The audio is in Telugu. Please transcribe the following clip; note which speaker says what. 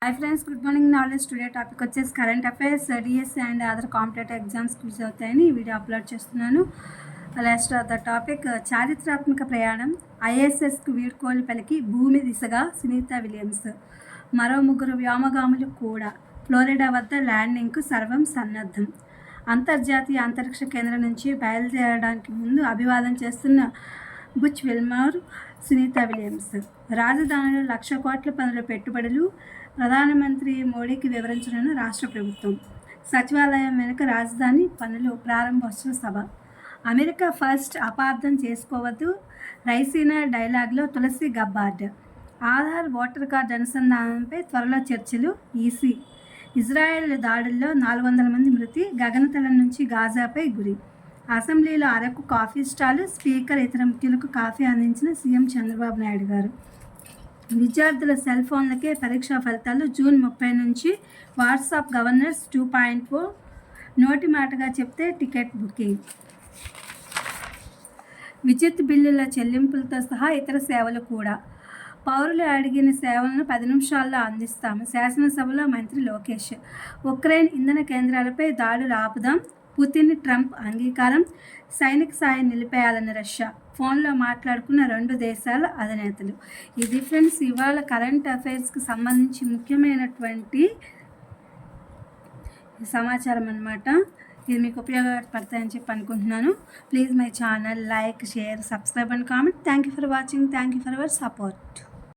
Speaker 1: Hi friends, good morning. Knowledge today topic వచ్చేసి current affairs DSC and other competitive exams quiz అవుతాయని ఈ వీడియో అప్లోడ్ చేస్తున్నాను. లాస్ట్ ద టాపిక్ చారిత్రాత్మక ప్రయాణం ఐఎస్ఎస్కు వీడ్కోలు పలికి భూమి దిశగా సునీత విలియమ్స్. మరో ముగ్గురు వ్యోమగాములు కూడా ఫ్లోరిడా వద్ద ల్యాండింగ్కు సర్వం సన్నద్ధం. అంతర్జాతీయ అంతరిక్ష కేంద్రం నుంచి బయలుదేరడానికి ముందు అభివాదం చేస్తున్న బుచ్ విల్మర్, సునీత విలియమ్స్. రాజధానిలో 1,00,000 కోట్ల పనుల పెట్టుబడులు ప్రధానమంత్రి మోడీకి వివరించనున్న రాష్ట్ర ప్రభుత్వం. సచివాలయం వెనుక రాజధాని పనులు ప్రారంభోత్సవ సభ. అమెరికా ఫస్ట్ అపార్థం చేసుకోవద్దు, రైసీనా డైలాగ్లో తులసి గబ్బార్డ్. ఆధార్ ఓటర్ కార్డు అనుసంధానంపై త్వరలో చర్చలు ఈసీ. ఇజ్రాయెల్ దాడుల్లో 400 మంది మృతి, గగనతలం నుంచి గాజాపై గురి. అసెంబ్లీలో అరకు కాఫీ స్టాలు, స్పీకర్ ఇతర ముఖ్యులకు కాఫీ అందించిన సీఎం చంద్రబాబు నాయుడు గారు. విద్యార్థుల సెల్ ఫోన్లకే పరీక్షా ఫలితాలు జూన్ 30 నుంచి. వాట్సాప్ గవర్నర్స్ 2.0 నోటి మాటగా చెప్తే టికెట్ బుకింగ్. విద్యుత్ బిల్లుల చెల్లింపులతో సహా ఇతర సేవలు కూడా. పౌరులు అడిగిన సేవలను 10 నిమిషాల్లో అందిస్తాము, శాసనసభలో మంత్రి లోకేష్. ఉక్రెయిన్ ఇంధన కేంద్రాలపై దాడులు ఆపుదాం, పుతిన్ ట్రంప్ అంగీకారం. సైనిక సాయం నిలిపేయాలన్న రష్యా. ఫోన్లో మాట్లాడుకున్న 2 దేశాల అధినేతలు. ఇది ఫ్రెండ్స్ ఇవాళ కరెంట్ అఫైర్స్కి సంబంధించి ముఖ్యమైనటువంటి సమాచారం అన్నమాట. ఇది మీకు ఉపయోగపడతాయని చెప్పి అనుకుంటున్నాను. Please my channel like, share, subscribe and comment. Thank you for watching. Thank you for your support.